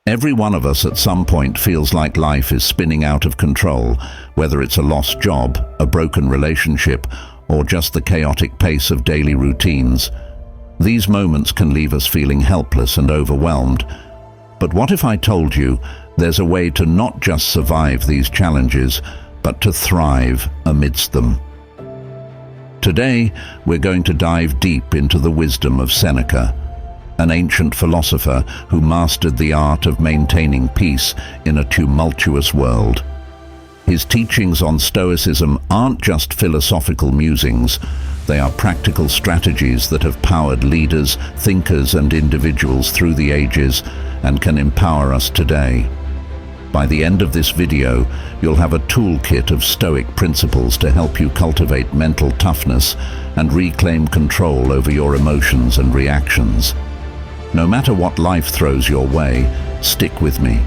Every one of us at some point feels like life is spinning out of control, whether it's a lost job, a broken relationship, or just the chaotic pace of daily routines. These moments can leave us feeling helpless and overwhelmed. But what if I told you there's a way to not just survive these challenges, but to thrive amidst them? Today, we're going to dive deep into the wisdom of Seneca, an ancient philosopher who mastered the art of maintaining peace in a tumultuous world. His teachings on Stoicism aren't just philosophical musings. They are practical strategies that have powered leaders, thinkers, and individuals through the ages and can empower us today. By the end of this video, you'll have a toolkit of Stoic principles to help you cultivate mental toughness and reclaim control over your emotions and reactions. No matter what life throws your way, stick with me,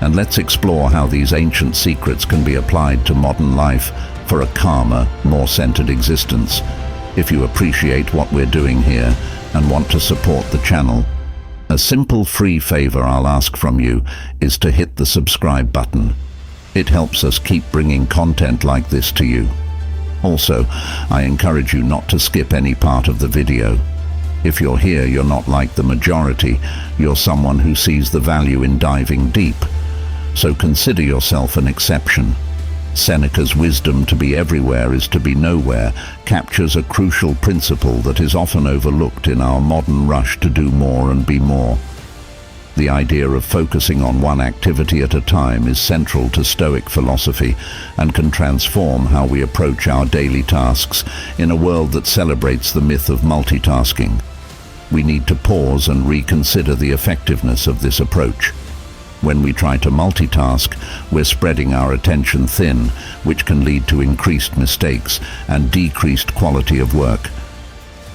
and let's explore how these ancient secrets can be applied to modern life for a calmer, more centered existence. If you appreciate what we're doing here and want to support the channel, a simple free favor I'll ask from you is to hit the subscribe button. It helps us keep bringing content like this to you. Also, I encourage you not to skip any part of the video. If you're here, you're not like the majority. You're someone who sees the value in diving deep. So consider yourself an exception. Seneca's wisdom to be everywhere is to be nowhere captures a crucial principle that is often overlooked in our modern rush to do more and be more. The idea of focusing on one activity at a time is central to Stoic philosophy and can transform how we approach our daily tasks in a world that celebrates the myth of multitasking. We need to pause and reconsider the effectiveness of this approach. When we try to multitask, we're spreading our attention thin, which can lead to increased mistakes and decreased quality of work.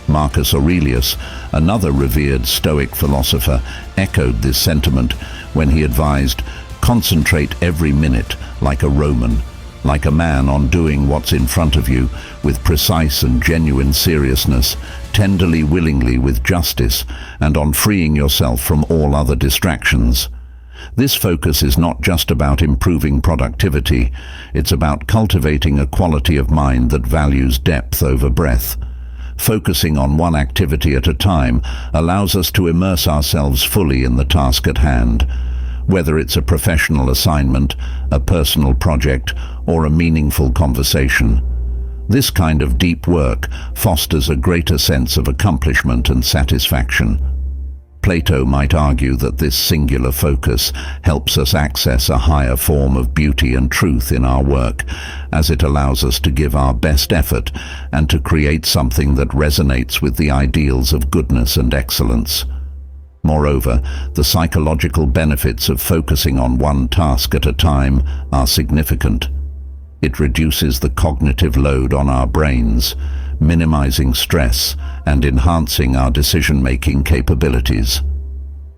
Marcus Aurelius, another revered Stoic philosopher, echoed this sentiment when he advised, "Concentrate every minute like a Roman, like a man on doing what's in front of you, with precise and genuine seriousness, tenderly, willingly, with justice, and on freeing yourself from all other distractions." This focus is not just about improving productivity, it's about cultivating a quality of mind that values depth over breadth. Focusing on one activity at a time allows us to immerse ourselves fully in the task at hand. Whether it's a professional assignment, a personal project, or a meaningful conversation. This kind of deep work fosters a greater sense of accomplishment and satisfaction. Plato might argue that this singular focus helps us access a higher form of beauty and truth in our work, as it allows us to give our best effort and to create something that resonates with the ideals of goodness and excellence. Moreover, the psychological benefits of focusing on one task at a time are significant. It reduces the cognitive load on our brains, minimizing stress and enhancing our decision-making capabilities.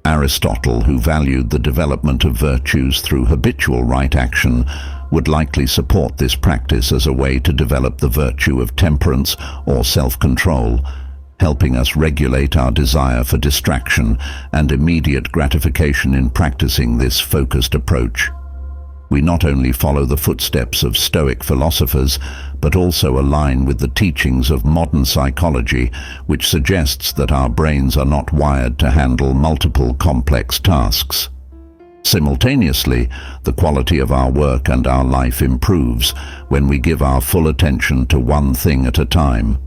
Aristotle, who valued the development of virtues through habitual right action, would likely support this practice as a way to develop the virtue of temperance or self-control, helping us regulate our desire for distraction and immediate gratification in practicing this focused approach. We not only follow the footsteps of Stoic philosophers, but also align with the teachings of modern psychology, which suggests that our brains are not wired to handle multiple complex tasks. Simultaneously, the quality of our work and our life improves when we give our full attention to one thing at a time.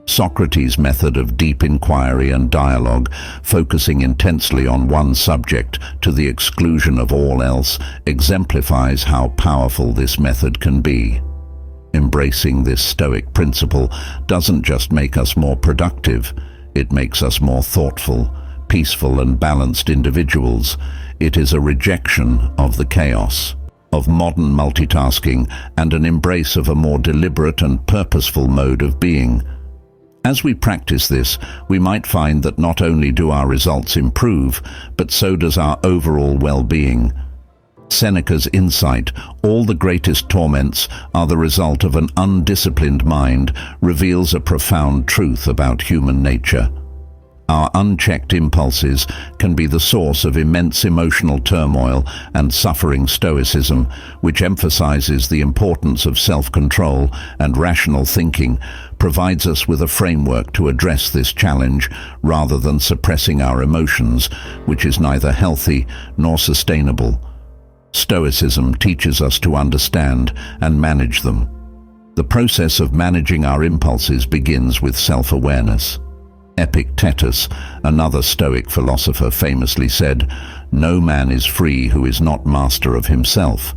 Socrates' method of deep inquiry and dialogue, focusing intensely on one subject to the exclusion of all else, exemplifies how powerful this method can be. Embracing this Stoic principle doesn't just make us more productive, it makes us more thoughtful, peaceful and balanced individuals. It is a rejection of the chaos of modern multitasking and an embrace of a more deliberate and purposeful mode of being. As we practice this, we might find that not only do our results improve, but so does our overall well-being. Seneca's insight, "All the greatest torments are the result of an undisciplined mind," reveals a profound truth about human nature. Our unchecked impulses can be the source of immense emotional turmoil and suffering. Stoicism, which emphasizes the importance of self-control and rational thinking, provides us with a framework to address this challenge rather than suppressing our emotions, which is neither healthy nor sustainable. Stoicism teaches us to understand and manage them. The process of managing our impulses begins with self-awareness. Epictetus, another Stoic philosopher, famously said, "No man is free who is not master of himself."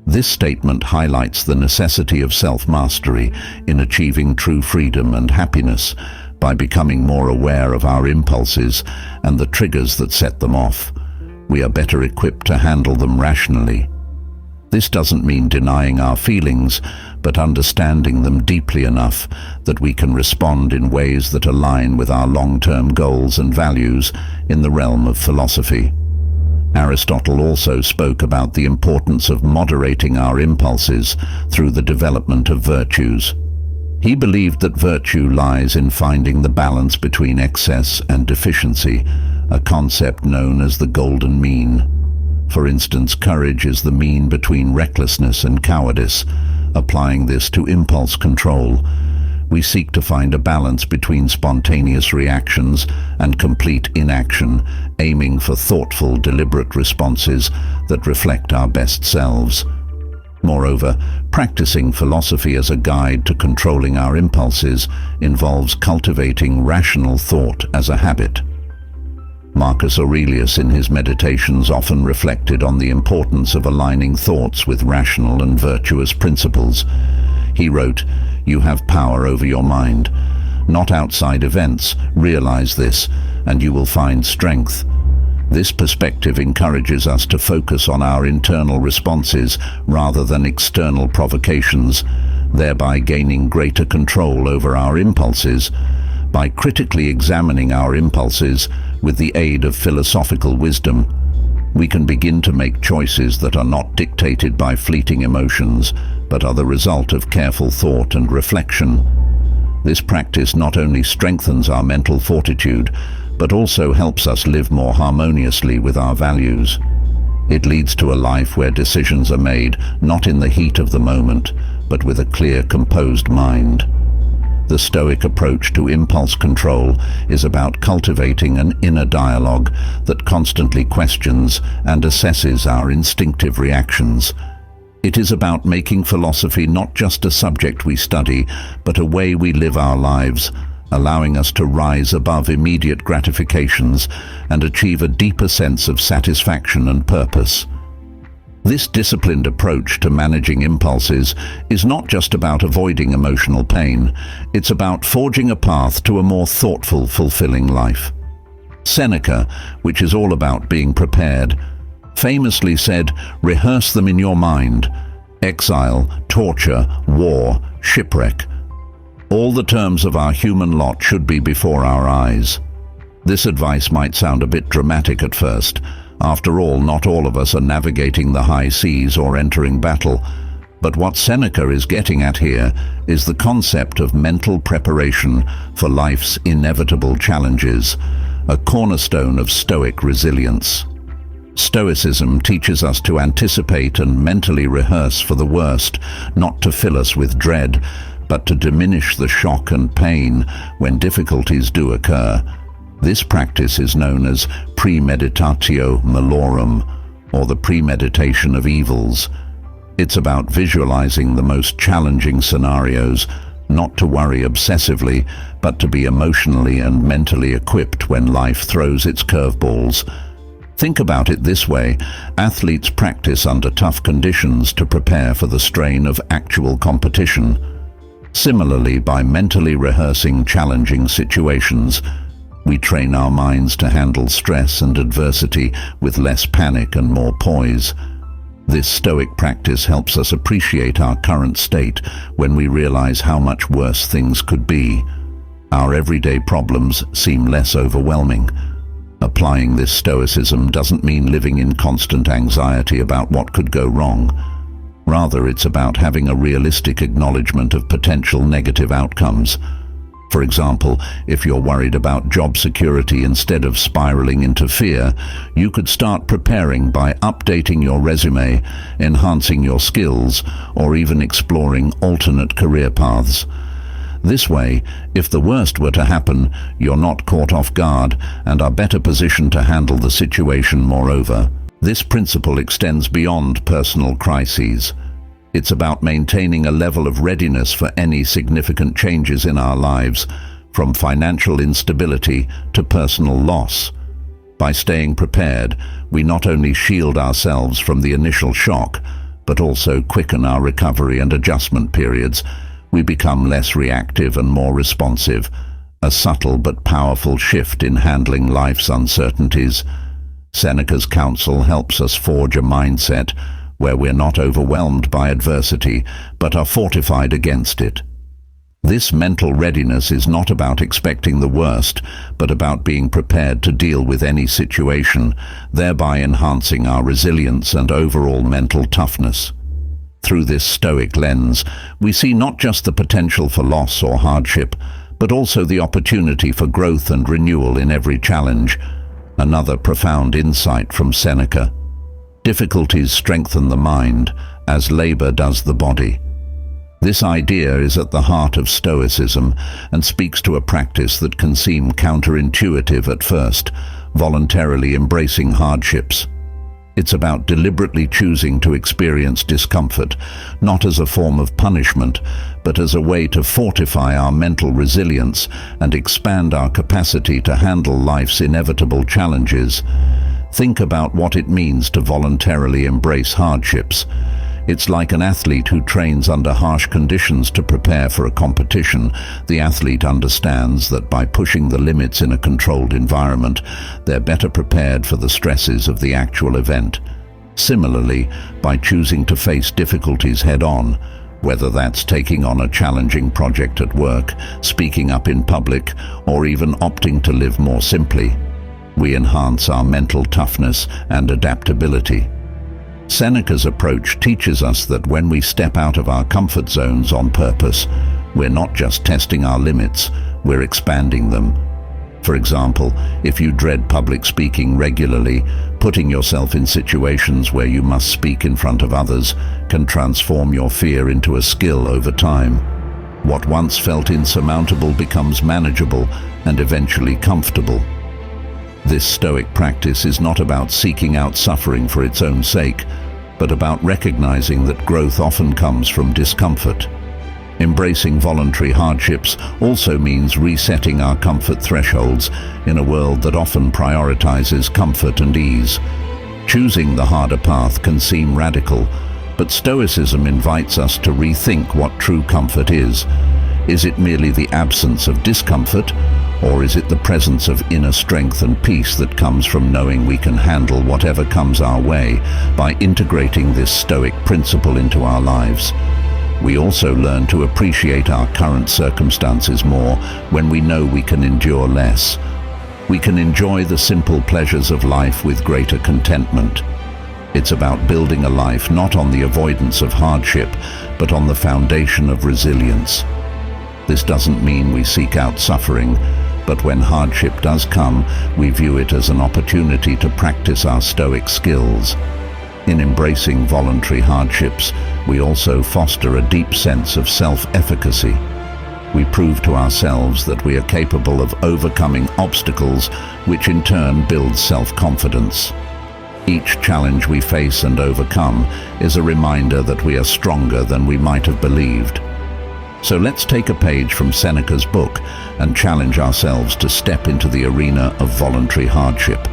This statement highlights the necessity of self-mastery in achieving true freedom and happiness. By becoming more aware of our impulses and the triggers that set them off, we are better equipped to handle them rationally. This doesn't mean denying our feelings, but understanding them deeply enough that we can respond in ways that align with our long-term goals and values. In the realm of philosophy, Aristotle also spoke about the importance of moderating our impulses through the development of virtues. He believed that virtue lies in finding the balance between excess and deficiency, a concept known as the golden mean. For instance, courage is the mean between recklessness and cowardice. Applying this to impulse control, we seek to find a balance between spontaneous reactions and complete inaction, aiming for thoughtful, deliberate responses that reflect our best selves. Moreover, practicing philosophy as a guide to controlling our impulses involves cultivating rational thought as a habit. Marcus Aurelius in his meditations often reflected on the importance of aligning thoughts with rational and virtuous principles. He wrote, "You have power over your mind, not outside events. Realize this, and you will find strength." This perspective encourages us to focus on our internal responses rather than external provocations, thereby gaining greater control over our impulses. By critically examining our impulses with the aid of philosophical wisdom, we can begin to make choices that are not dictated by fleeting emotions, but are the result of careful thought and reflection. This practice not only strengthens our mental fortitude, but also helps us live more harmoniously with our values. It leads to a life where decisions are made not in the heat of the moment, but with a clear, composed mind. The Stoic approach to impulse control is about cultivating an inner dialogue that constantly questions and assesses our instinctive reactions. It is about making philosophy not just a subject we study, but a way we live our lives, allowing us to rise above immediate gratifications and achieve a deeper sense of satisfaction and purpose. This disciplined approach to managing impulses is not just about avoiding emotional pain, it's about forging a path to a more thoughtful, fulfilling life. Seneca, which is all about being prepared, famously said, "Rehearse them in your mind. Exile, torture, war, shipwreck. All the terms of our human lot should be before our eyes." This advice might sound a bit dramatic at first. After all, not all of us are navigating the high seas or entering battle. But what Seneca is getting at here is the concept of mental preparation for life's inevitable challenges, a cornerstone of Stoic resilience. Stoicism teaches us to anticipate and mentally rehearse for the worst, not to fill us with dread, but to diminish the shock and pain when difficulties do occur. This practice is known as premeditatio malorum, or the premeditation of evils. It's about visualizing the most challenging scenarios, not to worry obsessively, but to be emotionally and mentally equipped when life throws its curveballs. Think about it this way: athletes practice under tough conditions to prepare for the strain of actual competition. Similarly, by mentally rehearsing challenging situations, we train our minds to handle stress and adversity with less panic and more poise. This Stoic practice helps us appreciate our current state when we realize how much worse things could be. Our everyday problems seem less overwhelming. Applying this Stoicism doesn't mean living in constant anxiety about what could go wrong. Rather, it's about having a realistic acknowledgement of potential negative outcomes. For example, if you're worried about job security instead of spiraling into fear, you could start preparing by updating your resume, enhancing your skills, or even exploring alternate career paths. This way, if the worst were to happen, you're not caught off guard and are better positioned to handle the situation. Moreover, this principle extends beyond personal crises. It's about maintaining a level of readiness for any significant changes in our lives, from financial instability to personal loss. By staying prepared, we not only shield ourselves from the initial shock, but also quicken our recovery and adjustment periods. We become less reactive and more responsive, a subtle but powerful shift in handling life's uncertainties. Seneca's counsel helps us forge a mindset where we're not overwhelmed by adversity, but are fortified against it. This mental readiness is not about expecting the worst, but about being prepared to deal with any situation, thereby enhancing our resilience and overall mental toughness. Through this Stoic lens, we see not just the potential for loss or hardship, but also the opportunity for growth and renewal in every challenge. Another profound insight from Seneca: difficulties strengthen the mind, as labor does the body. This idea is at the heart of Stoicism and speaks to a practice that can seem counterintuitive at first, voluntarily embracing hardships. It's about deliberately choosing to experience discomfort, not as a form of punishment, but as a way to fortify our mental resilience and expand our capacity to handle life's inevitable challenges. Think about what it means to voluntarily embrace hardships. It's like an athlete who trains under harsh conditions to prepare for a competition. The athlete understands that by pushing the limits in a controlled environment, they're better prepared for the stresses of the actual event. Similarly, by choosing to face difficulties head-on, whether that's taking on a challenging project at work, speaking up in public, or even opting to live more simply, we enhance our mental toughness and adaptability. Seneca's approach teaches us that when we step out of our comfort zones on purpose, we're not just testing our limits, we're expanding them. For example, if you dread public speaking regularly, putting yourself in situations where you must speak in front of others can transform your fear into a skill over time. What once felt insurmountable becomes manageable and eventually comfortable. This Stoic practice is not about seeking out suffering for its own sake, but about recognizing that growth often comes from discomfort. Embracing voluntary hardships also means resetting our comfort thresholds in a world that often prioritizes comfort and ease. Choosing the harder path can seem radical, but Stoicism invites us to rethink what true comfort is. Is it merely the absence of discomfort, or is it the presence of inner strength and peace that comes from knowing we can handle whatever comes our way? By integrating this Stoic principle into our lives, we also learn to appreciate our current circumstances more when we know we can endure less. We can enjoy the simple pleasures of life with greater contentment. It's about building a life not on the avoidance of hardship, but on the foundation of resilience. This doesn't mean we seek out suffering, but when hardship does come, we view it as an opportunity to practice our Stoic skills. In embracing voluntary hardships, we also foster a deep sense of self-efficacy. We prove to ourselves that we are capable of overcoming obstacles, which in turn builds self-confidence. Each challenge we face and overcome is a reminder that we are stronger than we might have believed. So let's take a page from Seneca's book and challenge ourselves to step into the arena of voluntary hardship.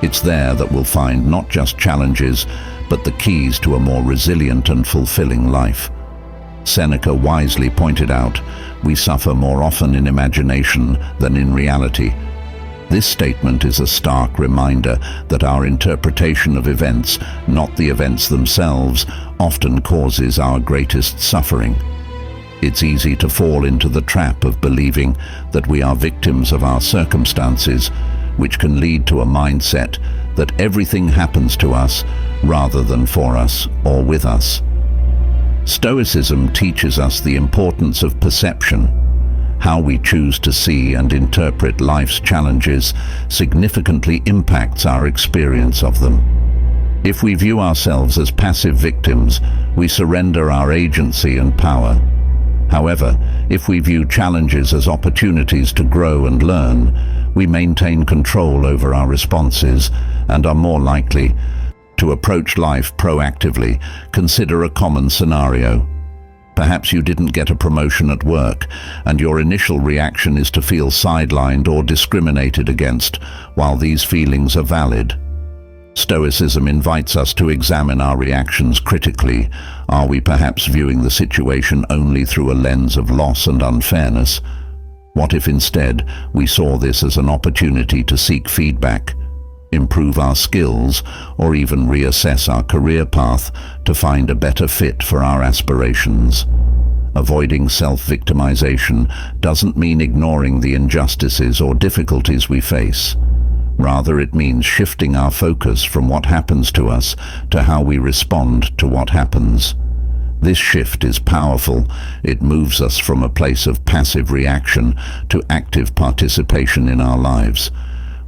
It's there that we'll find not just challenges, but the keys to a more resilient and fulfilling life. Seneca wisely pointed out, we suffer more often in imagination than in reality. This statement is a stark reminder that our interpretation of events, not the events themselves, often causes our greatest suffering. It's easy to fall into the trap of believing that we are victims of our circumstances, which can lead to a mindset that everything happens to us rather than for us or with us. Stoicism teaches us the importance of perception. How we choose to see and interpret life's challenges significantly impacts our experience of them. If we view ourselves as passive victims, we surrender our agency and power. However, if we view challenges as opportunities to grow and learn, we maintain control over our responses and are more likely to approach life proactively. Consider a common scenario. Perhaps you didn't get a promotion at work, and your initial reaction is to feel sidelined or discriminated against. While these feelings are valid, Stoicism invites us to examine our reactions critically. Are we perhaps viewing the situation only through a lens of loss and unfairness? What if instead we saw this as an opportunity to seek feedback, improve our skills, or even reassess our career path to find a better fit for our aspirations? Avoiding self-victimization doesn't mean ignoring the injustices or difficulties we face. Rather, it means shifting our focus from what happens to us to how we respond to what happens. This shift is powerful. It moves us from a place of passive reaction to active participation in our lives.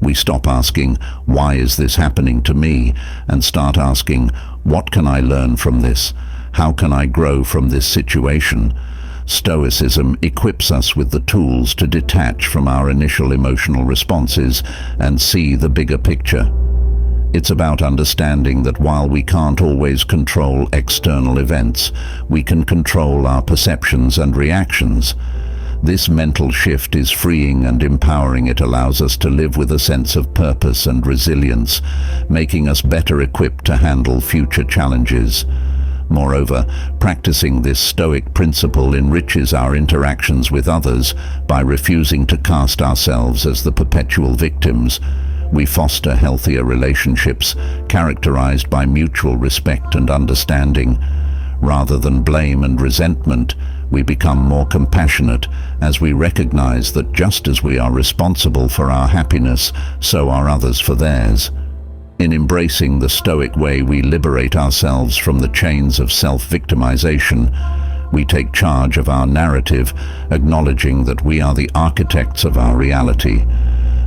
We stop asking, "Why is this happening to me?" and start asking, "What can I learn from this? How can I grow from this situation?" Stoicism equips us with the tools to detach from our initial emotional responses and see the bigger picture. It's about understanding that while we can't always control external events, we can control our perceptions and reactions. This mental shift is freeing and empowering. It allows us to live with a sense of purpose and resilience, making us better equipped to handle future challenges. Moreover, practicing this Stoic principle enriches our interactions with others. By refusing to cast ourselves as the perpetual victims, we foster healthier relationships characterized by mutual respect and understanding. Rather than blame and resentment, we become more compassionate as we recognize that just as we are responsible for our happiness, so are others for theirs. In embracing the Stoic way, we liberate ourselves from the chains of self-victimization. We take charge of our narrative, acknowledging that we are the architects of our reality.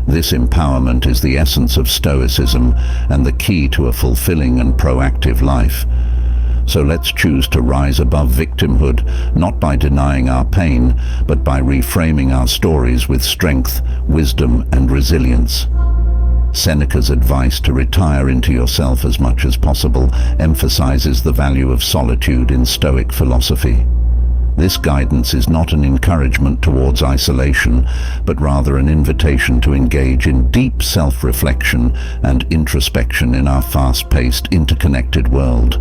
This empowerment is the essence of Stoicism and the key to a fulfilling and proactive life. So let's choose to rise above victimhood, not by denying our pain, but by reframing our stories with strength, wisdom, and resilience. Seneca's advice to retire into yourself as much as possible emphasizes the value of solitude in Stoic philosophy. This guidance is not an encouragement towards isolation, but rather an invitation to engage in deep self-reflection and introspection in our fast-paced, interconnected world.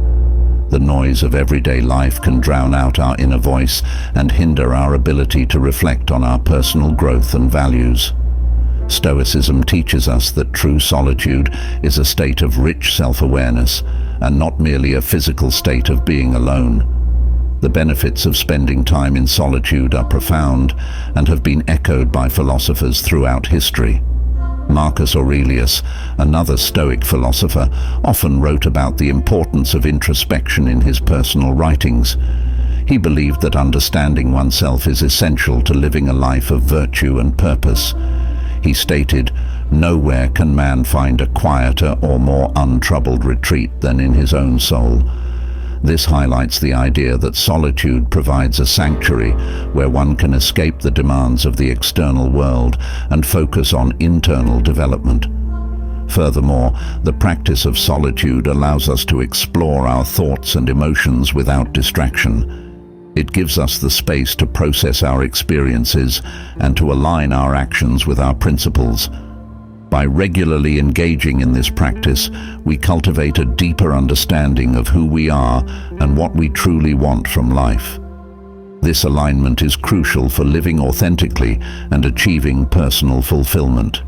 The noise of everyday life can drown out our inner voice and hinder our ability to reflect on our personal growth and values. Stoicism teaches us that true solitude is a state of rich self-awareness and not merely a physical state of being alone. The benefits of spending time in solitude are profound and have been echoed by philosophers throughout history. Marcus Aurelius, another Stoic philosopher, often wrote about the importance of introspection in his personal writings. He believed that understanding oneself is essential to living a life of virtue and purpose. He stated, "Nowhere can man find a quieter or more untroubled retreat than in his own soul." This highlights the idea that solitude provides a sanctuary where one can escape the demands of the external world and focus on internal development. Furthermore, the practice of solitude allows us to explore our thoughts and emotions without distraction. It gives us the space to process our experiences and to align our actions with our principles. By regularly engaging in this practice, we cultivate a deeper understanding of who we are and what we truly want from life. This alignment is crucial for living authentically and achieving personal fulfillment.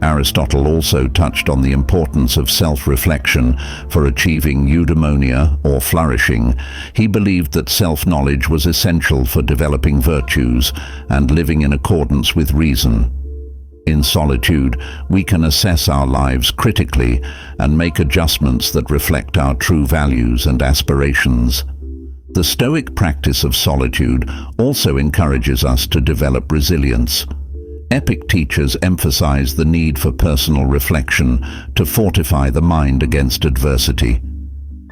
Aristotle also touched on the importance of self-reflection for achieving eudaimonia, or flourishing. He believed that self-knowledge was essential for developing virtues and living in accordance with reason. In solitude, we can assess our lives critically and make adjustments that reflect our true values and aspirations. The Stoic practice of solitude also encourages us to develop resilience. Epic teachers emphasize the need for personal reflection to fortify the mind against adversity.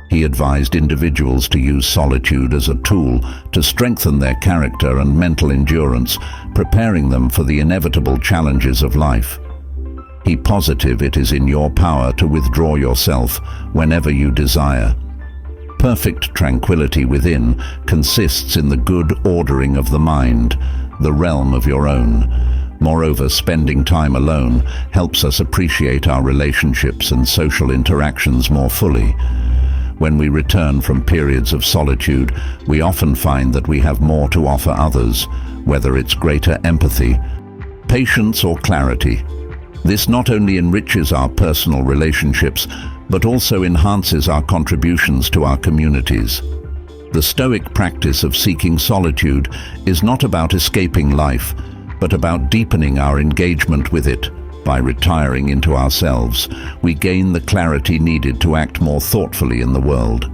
He advised individuals to use solitude as a tool to strengthen their character and mental endurance, preparing them for the inevitable challenges of life. He posited it is in your power to withdraw yourself whenever you desire. Perfect tranquility within consists in the good ordering of the mind, the realm of your own. Moreover, spending time alone helps us appreciate our relationships and social interactions more fully. When we return from periods of solitude, we often find that we have more to offer others, whether it's greater empathy, patience, or clarity. This not only enriches our personal relationships, but also enhances our contributions to our communities. The Stoic practice of seeking solitude is not about escaping life, but about deepening our engagement with it. By retiring into ourselves, we gain the clarity needed to act more thoughtfully in the world.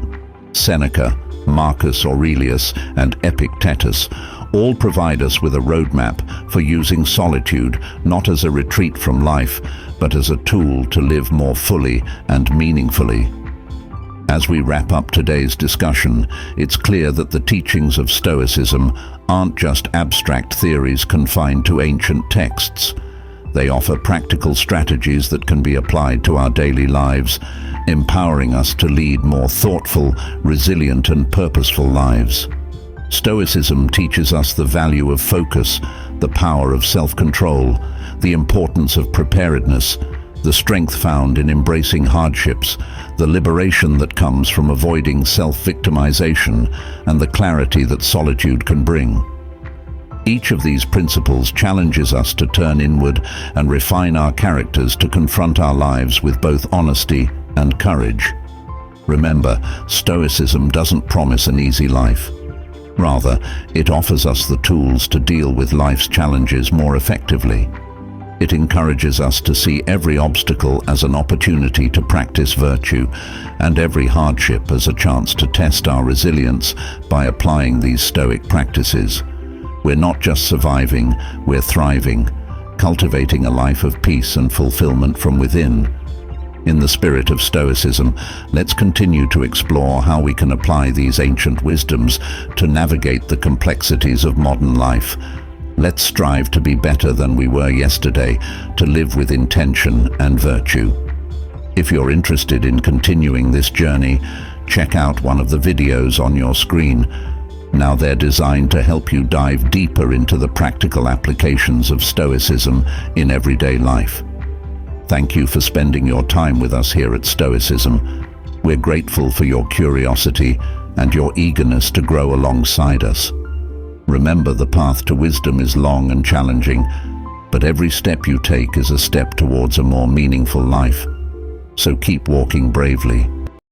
Seneca, Marcus Aurelius, and Epictetus all provide us with a roadmap for using solitude not as a retreat from life, but as a tool to live more fully and meaningfully. As we wrap up today's discussion, it's clear that the teachings of Stoicism aren't just abstract theories confined to ancient texts. They offer practical strategies that can be applied to our daily lives, empowering us to lead more thoughtful, resilient, and purposeful lives. Stoicism teaches us the value of focus, the power of self-control, the importance of preparedness, the strength found in embracing hardships, the liberation that comes from avoiding self-victimization, and the clarity that solitude can bring. Each of these principles challenges us to turn inward and refine our characters to confront our lives with both honesty and courage. Remember, Stoicism doesn't promise an easy life. Rather, it offers us the tools to deal with life's challenges more effectively. It encourages us to see every obstacle as an opportunity to practice virtue, and every hardship as a chance to test our resilience by applying these Stoic practices. We're not just surviving, we're thriving, cultivating a life of peace and fulfillment from within. In the spirit of Stoicism, let's continue to explore how we can apply these ancient wisdoms to navigate the complexities of modern life. Let's strive to be better than we were yesterday, to live with intention and virtue. If you're interested in continuing this journey, check out one of the videos on your screen. Now they're designed to help you dive deeper into the practical applications of Stoicism in everyday life. Thank you for spending your time with us here at Stoicism. We're grateful for your curiosity and your eagerness to grow alongside us. Remember, the path to wisdom is long and challenging, but every step you take is a step towards a more meaningful life. So keep walking bravely,